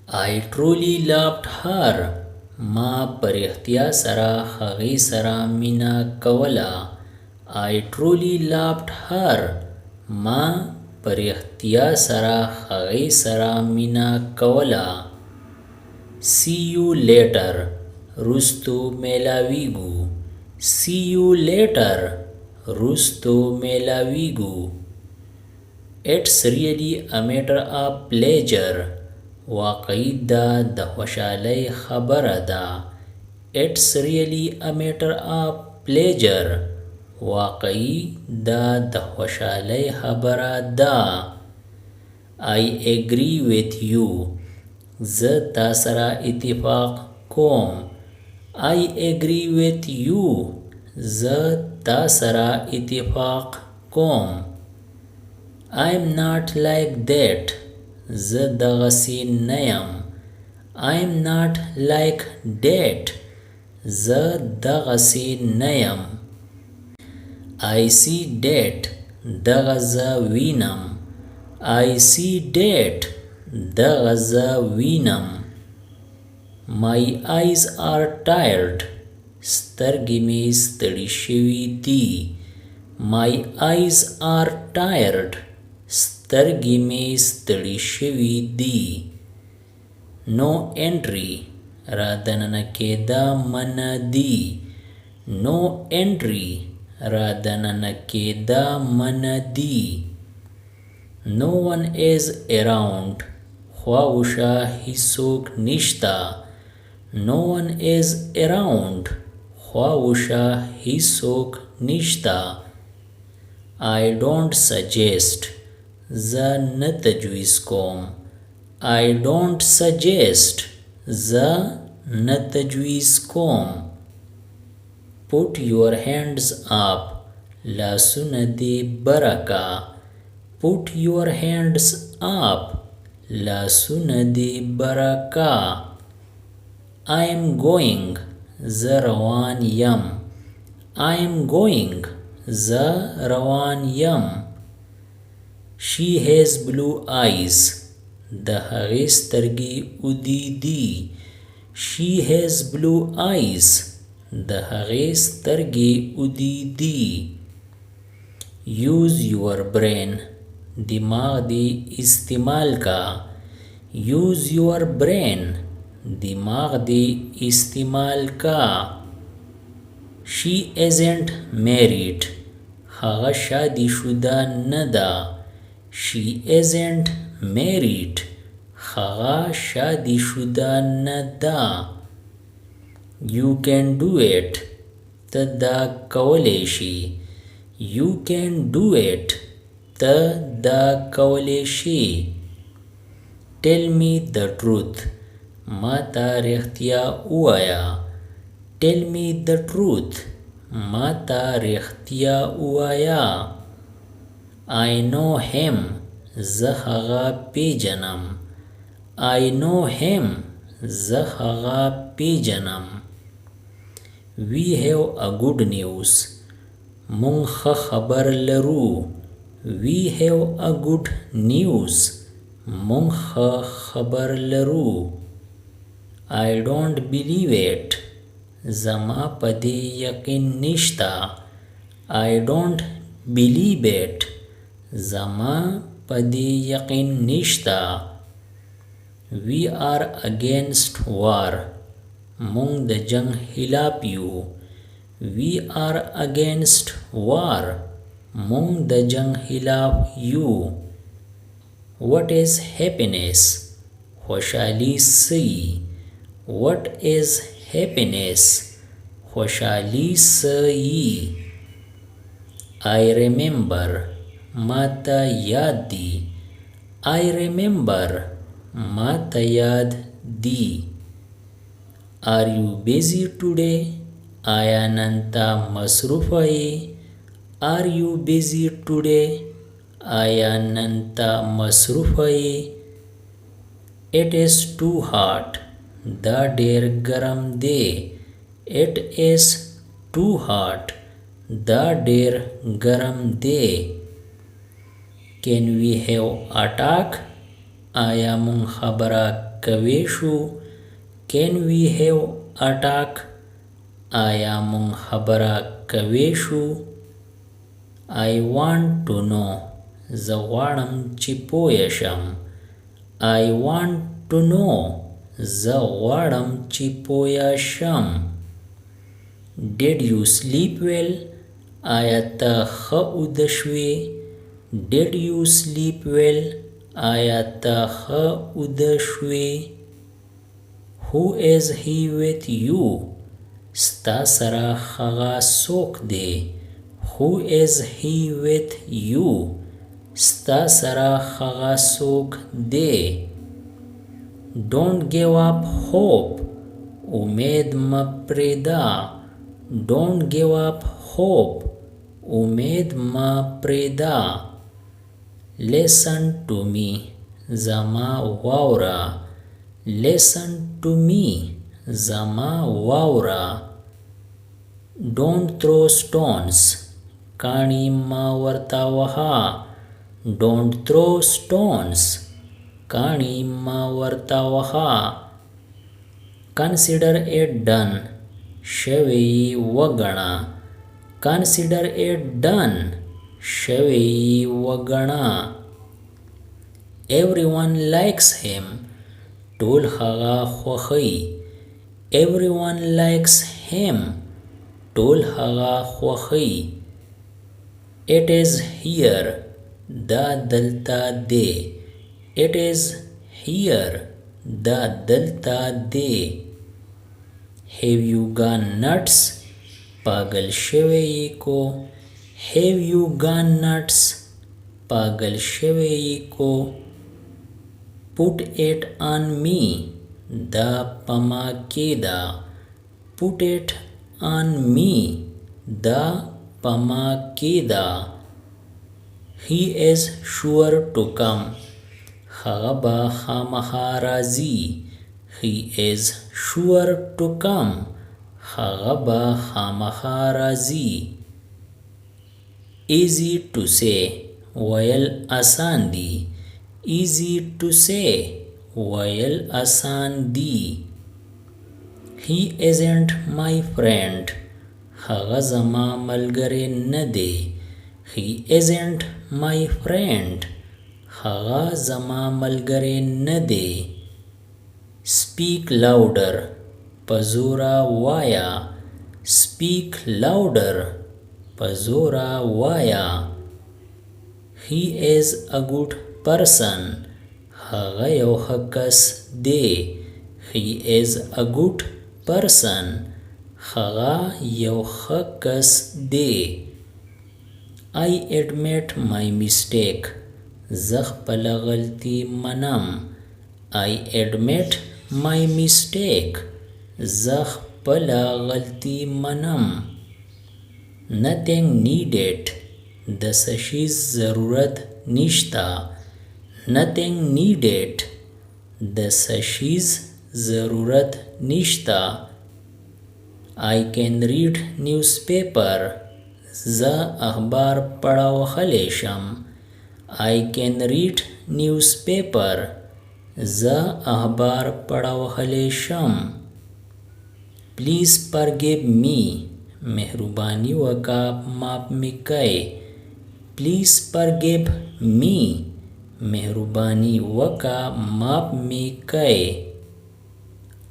I truly loved her. ما پر اختیا سره هغې سره مینا کوله. I truly loved her. ما پر اختیا سره هغې سره مینا کوله. See you later. رستو میلاویږو. See you later. رستو میلاویږو. It's really a matter of pleasure. واقعي دا د خوشحالۍ خبره ده. It's really a matter of pleasure. واقعي دا د خوشحالۍ خبره ده. I agree with you. زه تا سره اتفاق کوم. I agree with you. زه تا سره اتفاق کوم. I'm not like that. زه دغسې نه یم. I'm not like that. زه دغسې نه یم. I see that. دغه زه وینم. I see that. دغه زه وینم. My eyes are tired. سترګې مې ستړي شوي دي. My eyes are tired. سترګې مې ستړي شوي دي. No entry. را دننه کېدا منع دي. No entry. را دننه کېدا منع دي. No one is around. خواوشا هیڅوک نشته. No one is around. خواوشا هیڅوک نشته. I don't suggest. زه نه تجویز کوم. I don't suggest. زه نه تجویز کوم. Put your hands up. لاسونه دې برکا. Put your hands up. لاسونه دې برکا. I am going. زه روان یم. I am going. زه روان یم. She has blue eyes. د هغې سترګې اودې دي. She has blue eyes. د هغې سترګې اودې دي. Use your brain. دماغ دې استعمال کا. Use your brain. دماغ دې استعمال کا. She isn't married. هغه شادي شده نه ده. She isn't married. هغه شادي شده نه ده. You can do it. ته دا کولی شي. You can do it. ته دا کولی شي. Tell me the truth. ما ته رښتیا ووایه. Tell me the truth. ما ته رښتیا ووایه. I know him. زه هغه پیژنم. I know him. زه هغه پیژنم. We have a good news. مونږ ښه خبر لرو. We have a good news. مونږ ښه خبر لرو. I don't believe it. زما په دې یقین نشته. I don't believe it. زما په دې یقین نشته. We are against war. مونږ د جنگ خلاف یو. We are against war. مونږ د جنگ خلاف یو. What is happiness? خوشحالي څه یي؟ What is happiness? خوشحالي څه یي؟ I remember. ما ته یاد دی. I remember. ما ته یاد دی. Are you busy today? آیا نن ته مصروفه یې؟ Are you busy today? آیا نن ته مصروفه یې؟ It is too hot. دا ډیر ګرم دی. It is too hot. دا ډیر ګرم دی. Can we have a talk? آیا مون خبره کوي شو can we have a talk آیا مونږ خبره کوي شو I want to know زه غواړم چې پوه شم I want to know زه غواړم چې پوه شم Did you sleep well آیا ته ښه اوده شوې Did you sleep well آیا ته ښه اوده شوې Who is he with you ستا سره هغه څوک دی Who is he with you ستا سره هغه څوک دی Don't give up hope امید مه پرېږده Don't give up hope امید مه پرېږده Listen to me زما واوره Listen to me زما واوره Don't throw stones کاڼي مه ورته وهه Don't throw stones کاڼي مه ورته وهه Consider it done شوی وګڼه Consider it done شوی وګڼه Everyone likes him ټول هغه خوښوي Everyone likes him ټول هغه خوښوي It is here دا دلته دی It is here دا دلته دی Have you gone nuts پاگل شوی کو Have you gone nuts پاگل شوی کو Put it on me دا پما کېدا Put it on me دا پما کېدا He is sure to come هغه به خامخا راځي He is sure to come هغه به خامخا راځي Easy to say ویل آسان دی Easy to say ویل آسان دی He isn't my friend هغه زما ملګری نه دی He isn't my friend هغه زما ملګری نه دی Speak louder پزورا وایا Speak louder پزورا وایا He is a good person هغه یو ښه کس دی He is a good person هغه یو ښه کس دی I admit my mistake زه خپله غلطي منم I admit my mistake زه خپله غلطي منم Nothing needed د څه شیز ضرورت نشته Nothing needed د څه شیز ضرورت نشته I can read newspaper زه اخبار پړاوخلی شم I can read newspaper زه اخبار پړاوخلی شم Please forgive me مهربانی وکا معاف می کئ Please forgive me مهربانی وکا معاف می کئ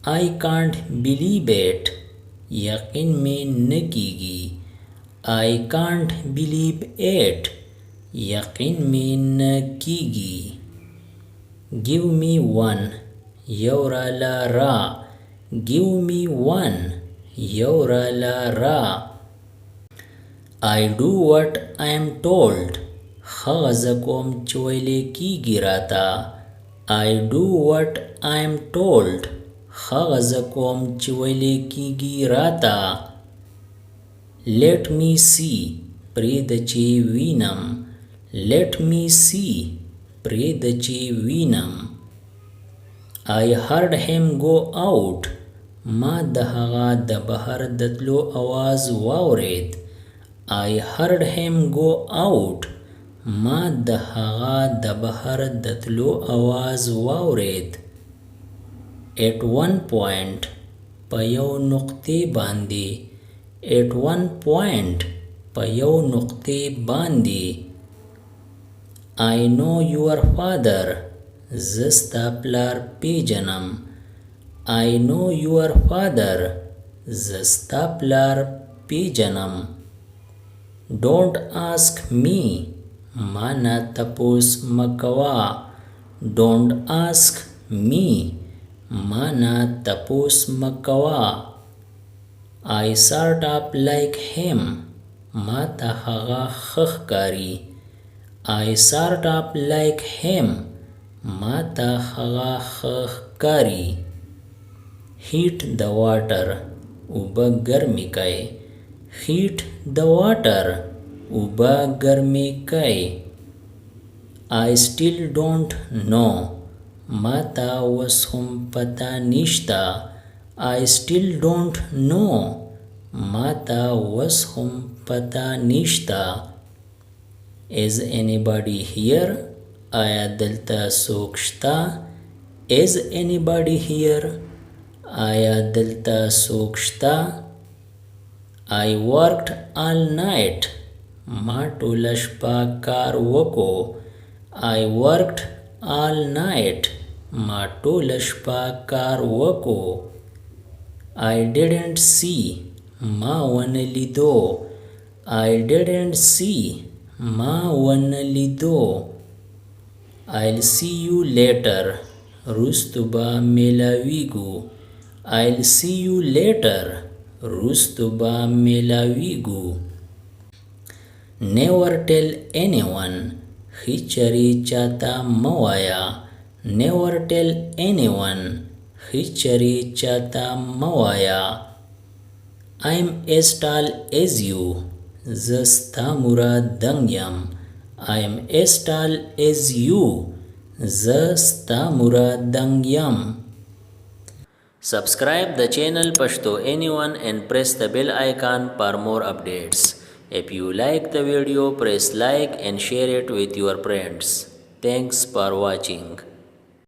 I can't believe it یقین می نکیگی I can't believe it یقین می نکیگی Give me one یورا لارا Give me one یورا لارا I do what I am told خغز کوم چویلے کی گراتا I do what I am told خغز کوم چویلے کی گراتا Let me see پرید چی وینم Let me see پرید چی وینم I heard him go out ما د هغه د بهر د تلو आवाज واورید I heard him go out ما د هغه د بهر د تلو आवाज واورید At one point, په یو نقطې باندې. At one point, په یو نقطې باندې. I know your father. زه ستا پلار پیژنم. I know your father. زه ستا پلار پیژنم. Don't ask me. ما نه تپوس مکوا. Don't ask me. ما نه تپوس مکوا. I sort of like him. ما ته هغه ښه ښکاري. I sort of like him. ما ته هغه ښه ښکاري. Heat the water. اوبه ګرمې کړئ. Heat the water. اوبه ګرمې کړئ. I still don't know. ما ته اوس هم پته نشته. I still don't know. ما ته اوس هم پته نشته. Is anybody here? آیا دلته څوک شته؟ Is anybody here? آیا دلته څوک شته؟ I worked all night. ما ټوله شپه کار وکړو. I worked all night. ما ټوله شپه کار وکړو. I didn't see. ما ونه لیدو. I didn't see. ما ونه لیدو. I'll see you later. رستو به ملاویږو. I'll see you later. رستو به ملاویږو. Never tell anyone. هیچری چاته موایا. Never tell anyone. هیچری چاته موایا. I'm as tall as you. زه ستا مراد دنګ یم. I'm as tall as you. زه ستا مراد دنګ یم. Subscribe the channel Pashto Anyone and press the bell icon for more updates. If you like the video, press like and share it with your friends. Thanks for watching.